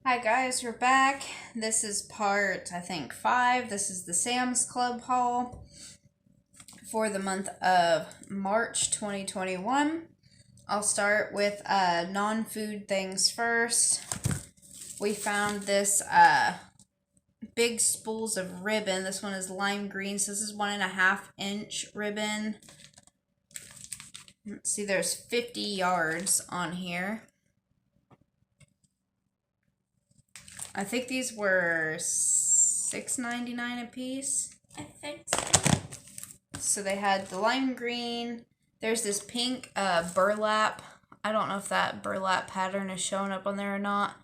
Hi guys, we're back. This is part, I think, 5. This is the Sam's Club haul for the month of March 2021. I'll start with non-food things first. We found this big spools of ribbon. This one is lime green, so this is 1.5-inch ribbon. Let's see, there's 50 yards on here. I think these were $6.99 a piece. I think so. So they had the lime green. There's this pink burlap. I don't know if that burlap pattern is showing up on there or not,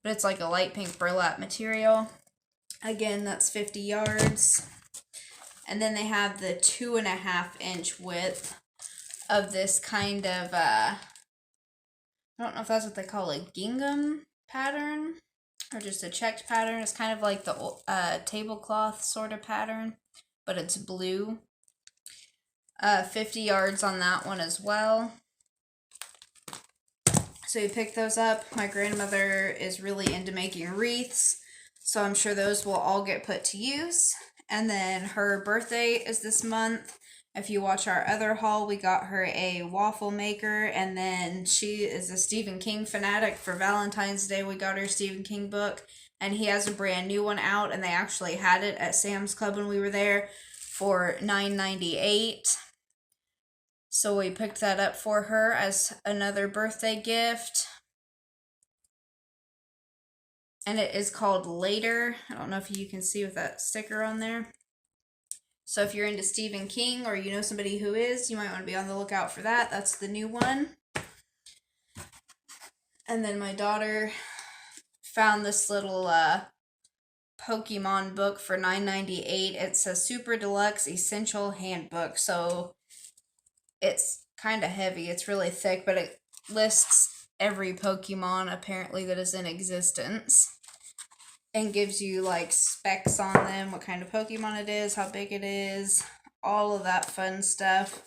but it's like a light pink burlap material. Again, that's 50 yards. And then they have the 2.5-inch width of this kind of, I don't know if that's what they call a gingham pattern or just a checked pattern. It's kind of like the tablecloth sort of pattern, but it's blue. 50 yards on that one as well. So you pick those up. My grandmother is really into making wreaths, so I'm sure those will all get put to use. And then her birthday is this month. If you watch our other haul, we got her a waffle maker, and then she is a Stephen King fanatic. For Valentine's Day, we got her a Stephen King book, and he has a brand new one out, and they actually had it at Sam's Club when we were there for $9.98. So we picked that up for her as another birthday gift. And it is called Later. I don't know if you can see with that sticker on there. So if you're into Stephen King or you know somebody who is, you might want to be on the lookout for that. That's the new one. And then my daughter found this little Pokemon book for $9.98. It's a super deluxe essential handbook. So it's kind of heavy. It's really thick, but it lists every Pokemon apparently that is in existence. And gives you like specs on them, what kind of Pokemon it is, how big it is, all of that fun stuff.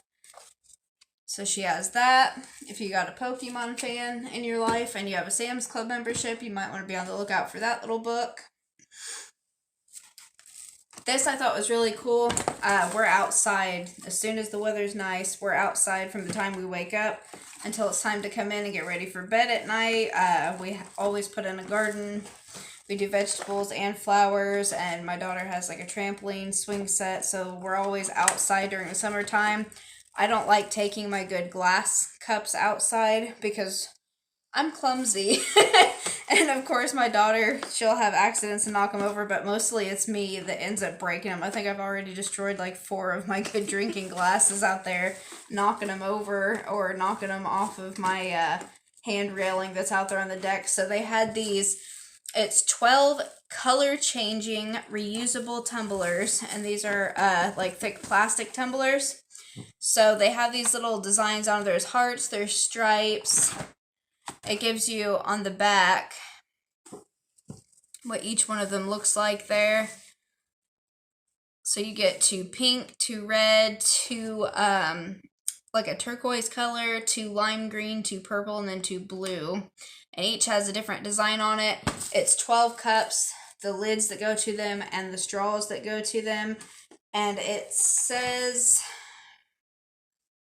So she has that. If you got a Pokemon fan in your life and you have a Sam's Club membership, you might want to be on the lookout for that little book. This I thought was really cool. We're outside. As soon as the weather's nice, we're outside from the time we wake up until it's time to come in and get ready for bed at night. We always put in a garden. We do vegetables and flowers, and my daughter has like a trampoline swing set, so we're always outside during the summertime. I don't like taking my good glass cups outside because I'm clumsy. And of course my daughter, she'll have accidents and knock them over, but mostly it's me that ends up breaking them. I think I've already destroyed like 4 of my good drinking glasses out there, knocking them over or knocking them off of my hand railing that's out there on the deck. So they had these. It's 12 color-changing reusable tumblers, and these are like thick plastic tumblers. So they have these little designs on. There's hearts, there's stripes. It gives you on the back what each one of them looks like there. So you get 2 pink, 2 red, 2 like a turquoise color, 2 lime green, 2 purple, and then 2 blue. And each has a different design on it. It's 12 cups, the lids that go to them, and the straws that go to them. And it says,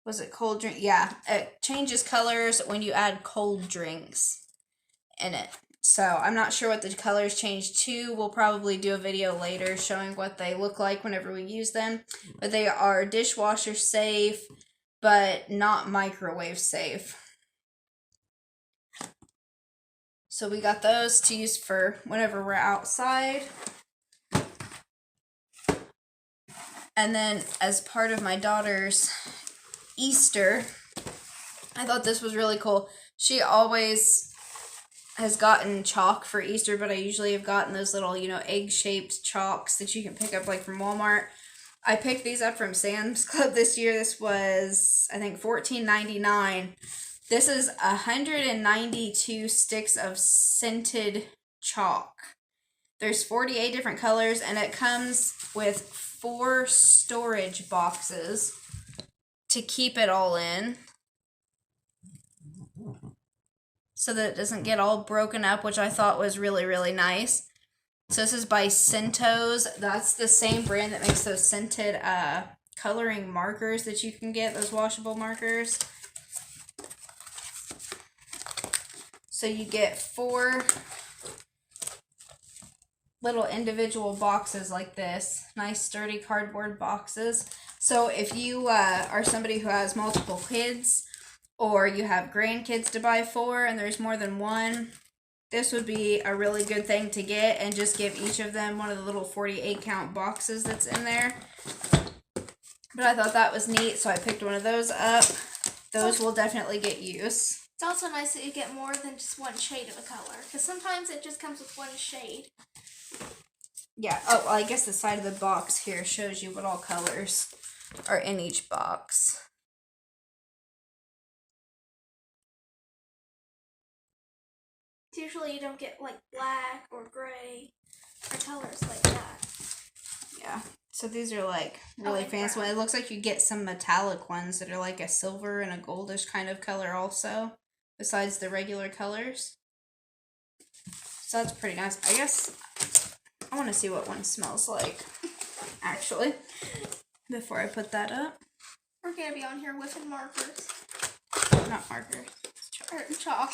was it cold drink? Yeah, it changes colors when you add cold drinks in it. So I'm not sure what the colors change to. We'll probably do a video later showing what they look like whenever we use them. But they are dishwasher safe, but not microwave safe. So we got those to use for whenever we're outside. And then as part of my daughter's Easter, I thought this was really cool. She always has gotten chalk for Easter, but I usually have gotten those little, egg-shaped chalks that you can pick up like from Walmart. I picked these up from Sam's Club this year. This was, I think, $14.99. This is 192 sticks of scented chalk. There's 48 different colors, and it comes with 4 storage boxes to keep it all in. so that it doesn't get all broken up, which I thought was really, really nice. So this is by Centos. That's the same brand that makes those scented coloring markers that you can get, those washable markers. So you get 4 little individual boxes like this. Nice sturdy cardboard boxes. So if you are somebody who has multiple kids, or you have grandkids to buy for and there's more than one, this would be a really good thing to get, and just give each of them one of the little 48 count boxes that's in there. But I thought that was neat, so I picked one of those up. Those will definitely get use. It's also nice that you get more than just one shade of a color, because sometimes it just comes with one shade. Yeah, oh, well, I guess the side of the box here shows you what all colors are in each box. Usually you don't get like black or gray or colors like that. Yeah, so these are like really fancy. It looks like you get some metallic ones that are like a silver and a goldish kind of color also, besides the regular colors. So that's pretty nice. I guess I want to see what one smells like, actually, before I put that up. We're going to be on here with markers. Not markers. Chalk.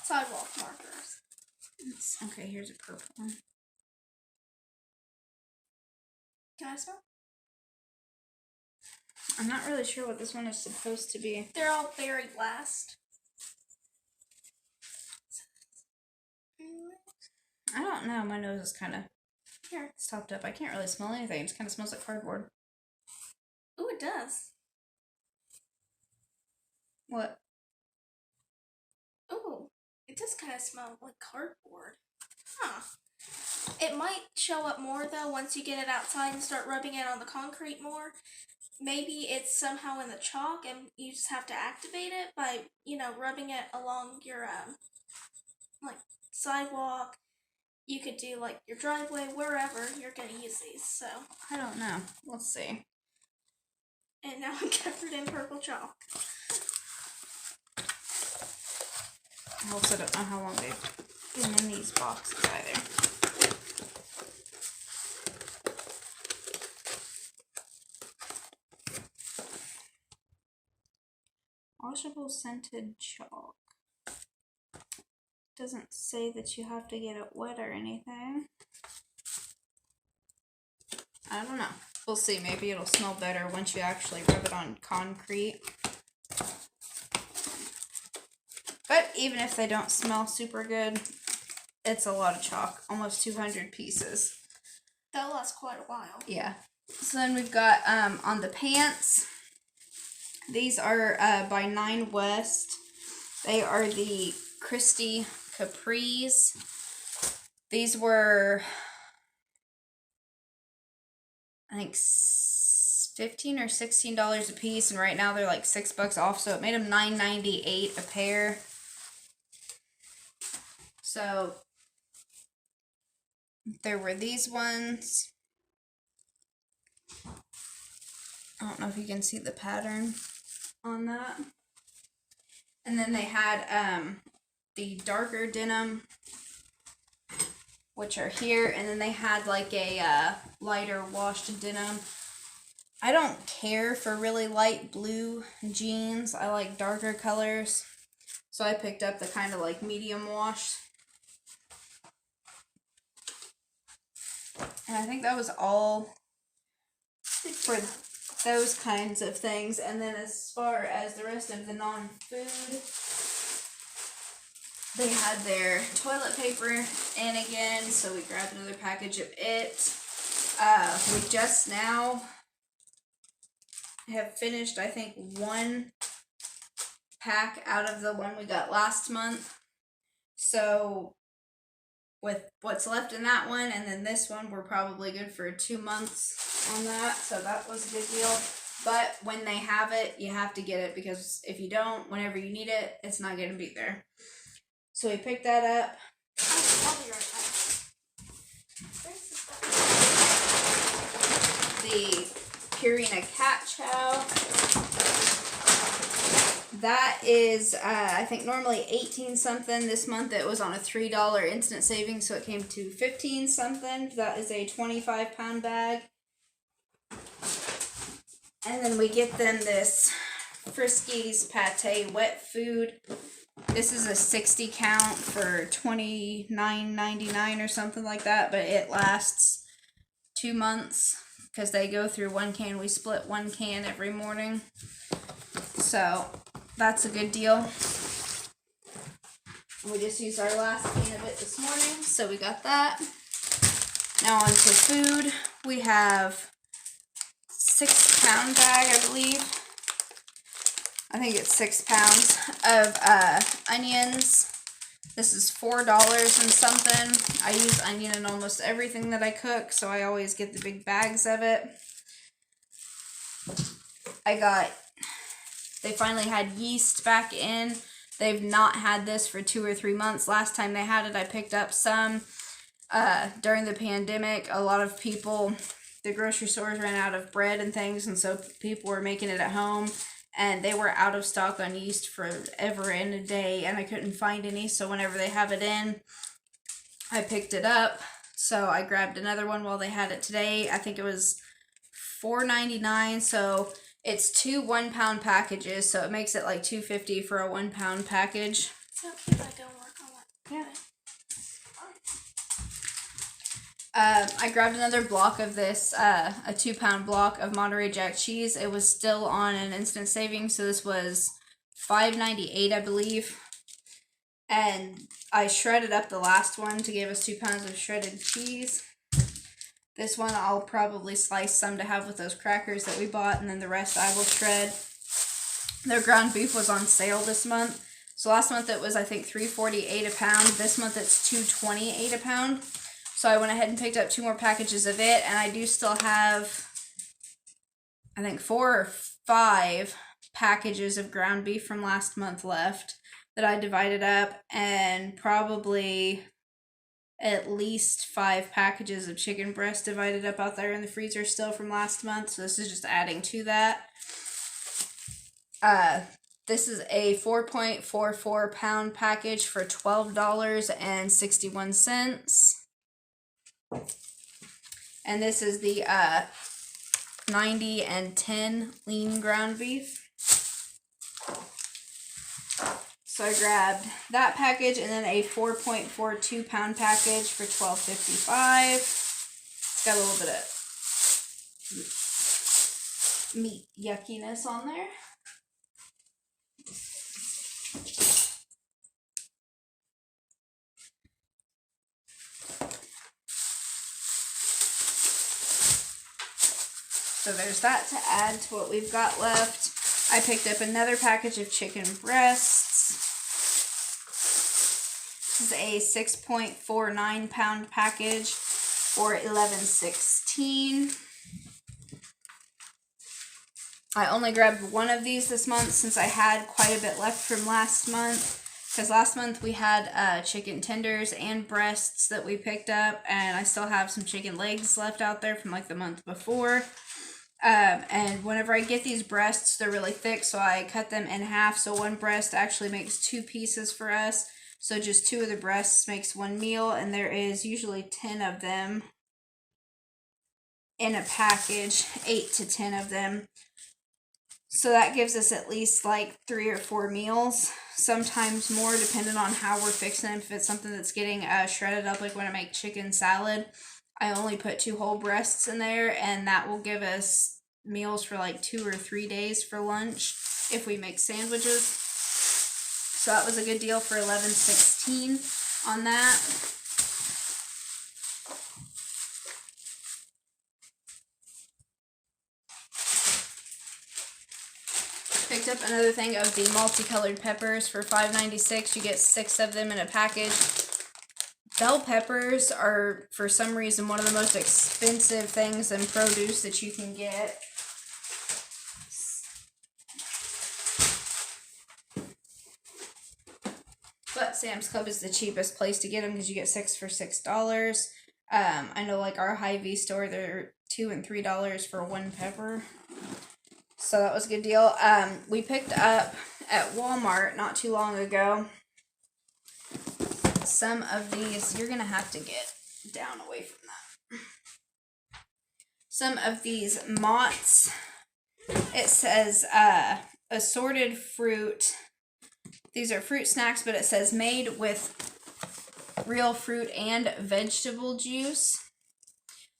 Sidewalk markers. Okay, here's a purple one. Can I smell? I'm not really sure what this one is supposed to be. They're all very last. I don't know. My nose is kind of here stopped up. I can't really smell anything. It just kind of smells like cardboard. Ooh, it does. What? Ooh, it does kind of smell like cardboard. Huh. It might show up more, though, once you get it outside and start rubbing it on the concrete more. Maybe it's somehow in the chalk, and you just have to activate it by, rubbing it along your, like, sidewalk. You could do, like, your driveway, wherever you're going to use these, so. I don't know. Let's see. And now I'm covered in purple chalk. I also don't know how long they've been in these boxes either. Washable scented chalk. Doesn't say that you have to get it wet or anything. I don't know. We'll see. Maybe it'll smell better once you actually rub it on concrete. But even if they don't smell super good, it's a lot of chalk. Almost 200 pieces. That'll last quite a while. Yeah. So then we've got on the pants. These are by 9 West. They are the Christy Capris. These were, I think, $15 or $16 a piece, and right now they're like $6 off, so it made them $9.98 a pair. So there were these ones. I don't know if you can see the pattern on that. And then they had the darker denim, which are here, and then they had like a lighter washed denim. I don't care for really light blue jeans. I like darker colors. So I picked up the kind of like medium wash. And I think that was all for those kinds of things. And then as far as the rest of the non-food, they had their toilet paper in again, so we grabbed another package of it. We just now have finished, I think, 1 pack out of the one we got last month. So with what's left in that one and then this one, we're probably good for 2 months on that. So that was a good deal. But when they have it, you have to get it, because if you don't, whenever you need it, it's not going to be there. So we picked that up. I'll be right back. The Purina Cat Chow. That is, I think normally 18 something. This month it was on a $3 instant savings, so it came to 15 something. That is a 25-pound bag. And then we get them this Friskies Pate wet food. This is a 60 count for $29.99 or something like that, but it lasts 2 months because they go through one can. We split one can every morning. So that's a good deal. We just used our last can of it this morning, so we got that. Now on to food. We have 6-pound bag, I believe. I think it's 6 pounds of onions. This is $4 and something. I use onion in almost everything that I cook, so I always get the big bags of it. They finally had yeast back in. They've not had this for 2 or 3 months. Last time they had it, I picked up some. During the pandemic, a lot of people, the grocery stores ran out of bread and things, and so people were making it at home, and they were out of stock on yeast forever and a day, and I couldn't find any, so whenever they have it in, I picked it up. So I grabbed another one while they had it today. I think it was $4.99, so it's 2 1-pound packages, so it makes it like $2.50 for a 1-pound package. So cute, I go work on that. Yeah. I grabbed another block of this, a 2-pound block of Monterey Jack cheese. It was still on an instant savings, so this was $5.98, I believe. And I shredded up the last one to give us 2 pounds of shredded cheese. This one I'll probably slice some to have with those crackers that we bought, and then the rest I will shred. Their ground beef was on sale this month. So last month it was, I think, $3.48 a pound. This month it's $2.28 a pound. So I went ahead and picked up 2 more packages of it, and I do still have, I think, 4 or 5 packages of ground beef from last month left that I divided up, and probably at least 5 packages of chicken breast divided up out there in the freezer still from last month. So this is just adding to that. This is a 4.44 pound package for $12.61. And this is the 90 and 10 lean ground beef. So I grabbed that package and then a 4.42 pound package for $12.55. It's got a little bit of meat yuckiness on there. So there's that to add to what we've got left. I picked up another package of chicken breasts. This is a 6.49 pound package for $11.16. I only grabbed one of these this month since I had quite a bit left from last month. Because last month we had chicken tenders and breasts that we picked up, and I still have some chicken legs left out there from like the month before. And whenever I get these breasts, they're really thick, so I cut them in half, so one breast actually makes 2 pieces for us. So just 2 of the breasts makes 1 meal, and there is usually 10 of them in a package, 8 to 10 of them. So that gives us at least like 3 or 4 meals, sometimes more depending on how we're fixing them. If it's something that's getting shredded up, like when I make chicken salad, I only put 2 whole breasts in there, and that will give us meals for like 2 or 3 days for lunch if we make sandwiches. So that was a good deal for $11.16 on that. Picked up another thing of the multicolored peppers for $5.96. You get 6 of them in a package. Bell peppers are, for some reason, one of the most expensive things in produce that you can get. But Sam's Club is the cheapest place to get them because you get 6 for $6. I know like our Hy-Vee store, they're $2 and $3 for 1 pepper. So that was a good deal. We picked up at Walmart not too long ago some of these. You're going to have to get down away from that. Some of these Mott's. It says assorted fruit. These are fruit snacks, but it says made with real fruit and vegetable juice.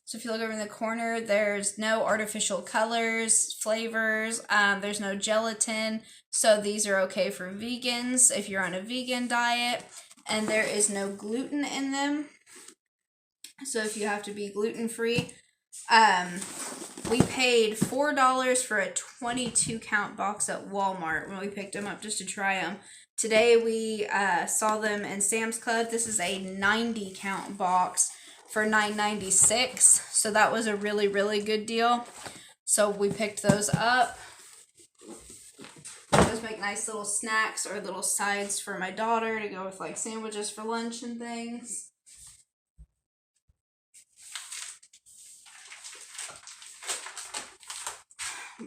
So if you look over in the corner, there's no artificial colors, flavors, there's no gelatin. So these are okay for vegans if you're on a vegan diet. And there is no gluten in them. So if you have to be gluten-free, we paid $4 for a 22 count box at Walmart when we picked them up just to try them. Today we saw them in Sam's Club. This is a 90 count box for $9.96. So that was a really, really good deal. So we picked those up. Those make nice little snacks or little sides for my daughter to go with like sandwiches for lunch and things.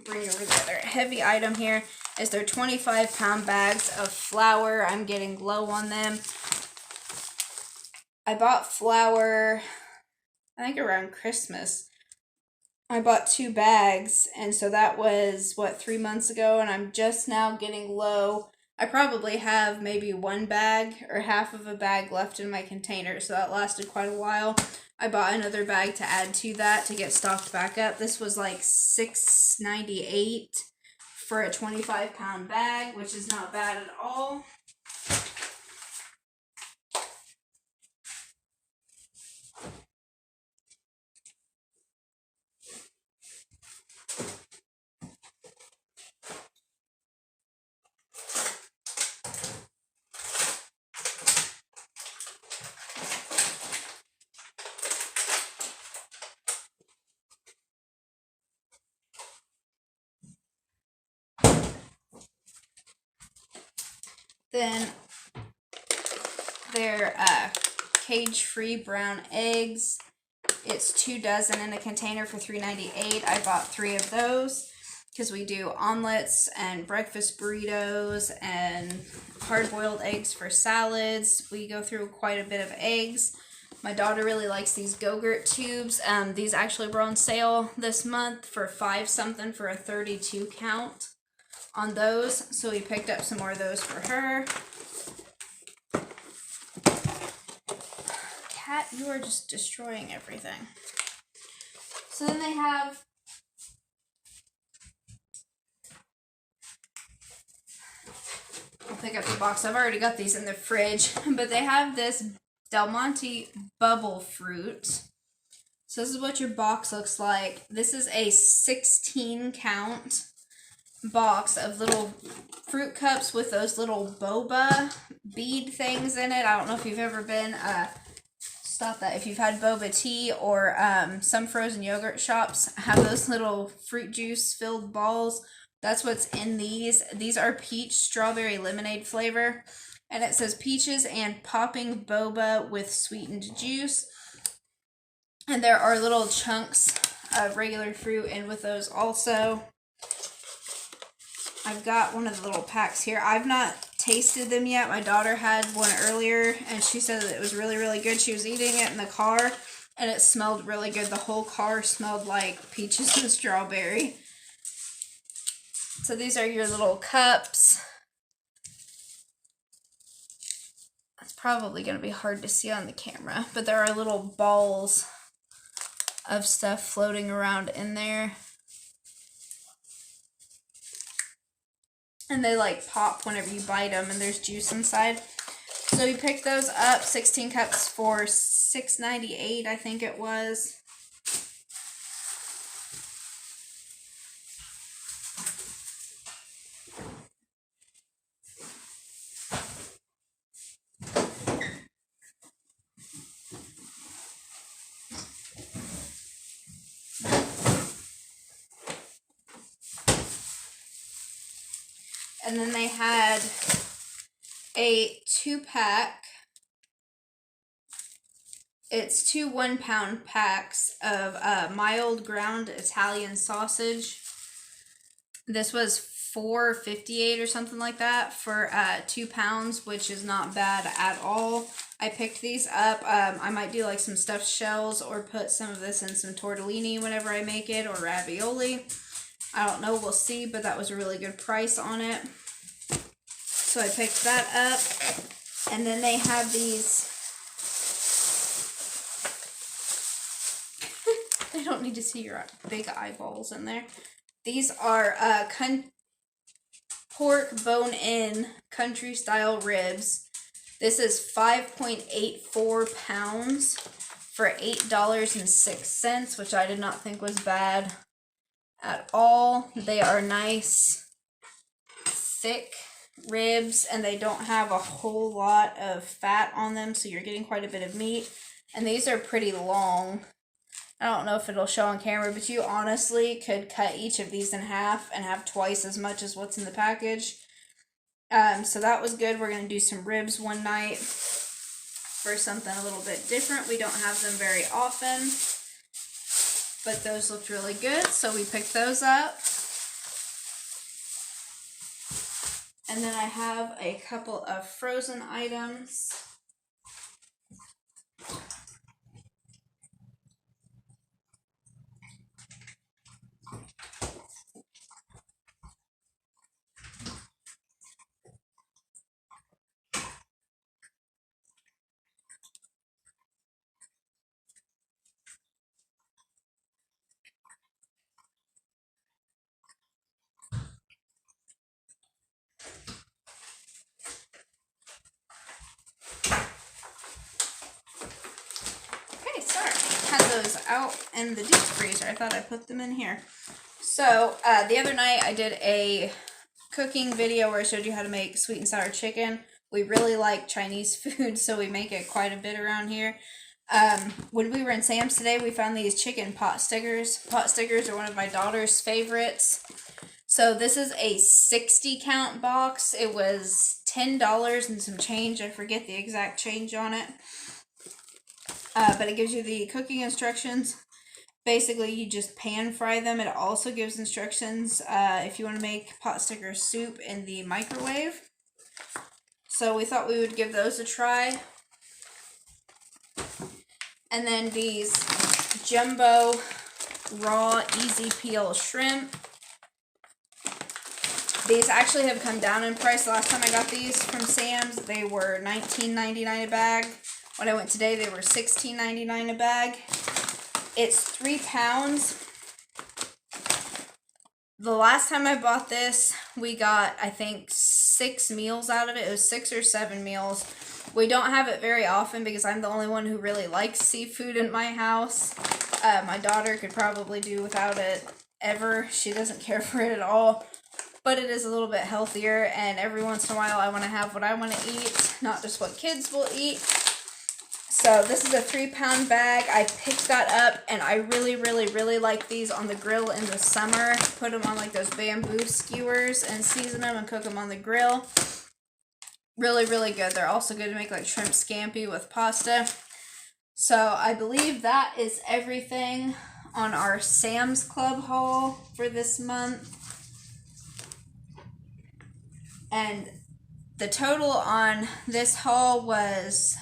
Bring over the other heavy item here is their 25-pound bags of flour. I'm getting low on them. I bought flour, I think around Christmas. I bought 2 bags, and so that was, 3 months ago, and I'm just now getting low. I probably have maybe 1 bag or half of a bag left in my container, so that lasted quite a while. I bought another bag to add to that to get stocked back up. This was like $6.98 for a 25-pound bag, which is not bad at all. Then their cage-free brown eggs. It's 2 dozen in a container for $3.98. I bought 3 of those because we do omelets and breakfast burritos and hard-boiled eggs for salads. We go through quite a bit of eggs. My daughter really likes these Go-Gurt tubes. These actually were on sale this month for $5 something for a 32 count on those, so we picked up some more of those for her. Cat, you are just destroying everything. So then they have I'll pick up the box. I've already got these in the fridge, but they have this Del Monte bubble fruit. So this is what your box looks like. This is a 16 count box of little fruit cups with those little boba bead things in it. I don't know if you've ever been stop that if you've had boba tea or some frozen yogurt shops have those little fruit juice filled balls. That's what's in these. These are peach strawberry lemonade flavor, and it says peaches and popping boba with sweetened juice. And there are little chunks of regular fruit in with those also. I've got one of the little packs here. I've not tasted them yet. My daughter had one earlier, and she said that it was really, really good. She was eating it in the car, and it smelled really good. The whole car smelled like peaches and strawberry. So these are your little cups. That's probably going to be hard to see on the camera, but there are little balls of stuff floating around in there. And they like pop whenever you bite them, and there's juice inside. So we picked those up, 16 cups for $6.98, I think it was. And then they had a 2-pack. It's 2 1-pound packs of mild ground Italian sausage. This was $4.58 or something like that for 2 pounds, which is not bad at all. I picked these up. I might do like some stuffed shells or put some of this in some tortellini whenever I make it, or ravioli. I don't know, we'll see, but that was a really good price on it. So I picked that up. And then they have these. I don't need to see your big eyeballs in there. These are pork bone-in country style ribs. This is 5.84 pounds for $8.06, which I did not think was bad at all. They are nice, thick ribs, and they don't have a whole lot of fat on them, so you're getting quite a bit of meat. And these are pretty long. I don't know if it'll show on camera, but you honestly could cut each of these in half and have twice as much as what's in the package. So that was good. We're going to do some ribs one night for something a little bit different. We don't have them very often, but those looked really good, so we picked those up. And then I have a couple of frozen items. Had those out in the deep freezer. I thought I put them in here. So the other night I did a cooking video where I showed you how to make sweet and sour chicken. We really like Chinese food, so we make it quite a bit around here. When we were in Sam's today, we found these chicken pot stickers. Pot stickers are one of my daughter's favorites. So this is a 60 count box. It was $10 and some change. I forget the exact change on it. But it gives you the cooking instructions. Basically, you just pan fry them. It also gives instructions if you want to make pot sticker soup in the microwave. So we thought we would give those a try. And then these jumbo raw easy peel shrimp. These actually have come down in price. The last time I got these from Sam's, they were $19.99 a bag. When I went today, they were $16.99 a bag. It's 3 pounds. The last time I bought this, we got, I think, 6 meals out of it. It was 6 or 7 meals. We don't have it very often because I'm the only one who really likes seafood in my house. My daughter could probably do without it ever. She doesn't care for it at all. But it is a little bit healthier, and every once in a while I want to have what I want to eat, not just what kids will eat. So this is a 3 pound bag. I picked that up, and I really, really, really like these on the grill in the summer. Put them on like those bamboo skewers and season them and cook them on the grill. Really, really good. They're also good to make like shrimp scampi with pasta. So I believe that is everything on our Sam's Club haul for this month. And the total on this haul was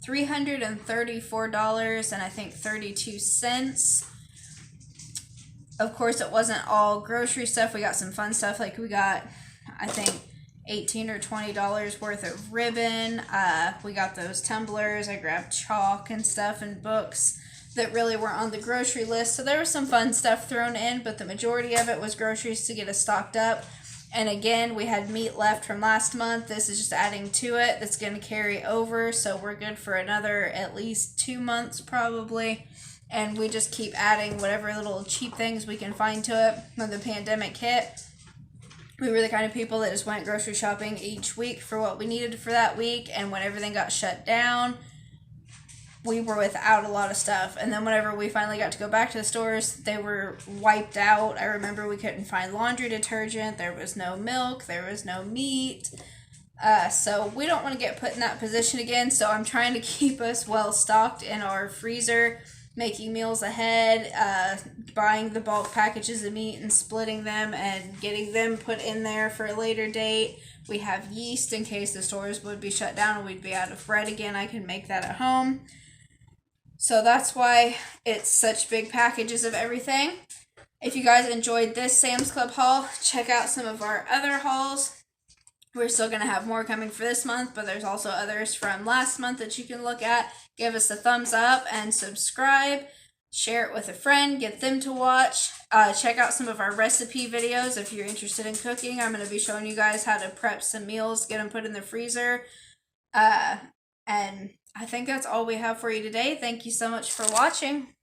$334 and I think 32 cents. Of course, it wasn't all grocery stuff. We got some fun stuff. Like we got, I think, $18 or $20 worth of ribbon. We got those tumblers. I grabbed chalk and stuff and books that really weren't on the grocery list. So there was some fun stuff thrown in, but the majority of it was groceries to get us stocked up. And again, we had meat left from last month. This is just adding to it. That's going to carry over. So we're good for another at least 2 months probably. And we just keep adding whatever little cheap things we can find to it. When the pandemic hit, we were the kind of people that just went grocery shopping each week for what we needed for that week. And when everything got shut down, we were without a lot of stuff. And then whenever we finally got to go back to the stores, they were wiped out. I remember we couldn't find laundry detergent. There was no milk. There was no meat. So we don't want to get put in that position again. So I'm trying to keep us well stocked in our freezer making meals ahead, buying the bulk packages of meat and splitting them and getting them put in there for a later date. We have yeast in case the stores would be shut down and we'd be out of bread again. I can make that at home. So that's why it's such big packages of everything. If you guys enjoyed this Sam's Club haul, check out some of our other hauls. We're still going to have more coming for this month, but there's also others from last month that you can look at. Give us a thumbs up and subscribe. Share it with a friend. Get them to watch. Check out some of our recipe videos if you're interested in cooking. I'm going to be showing you guys how to prep some meals, get them put in the freezer. And I think that's all we have for you today. Thank you so much for watching.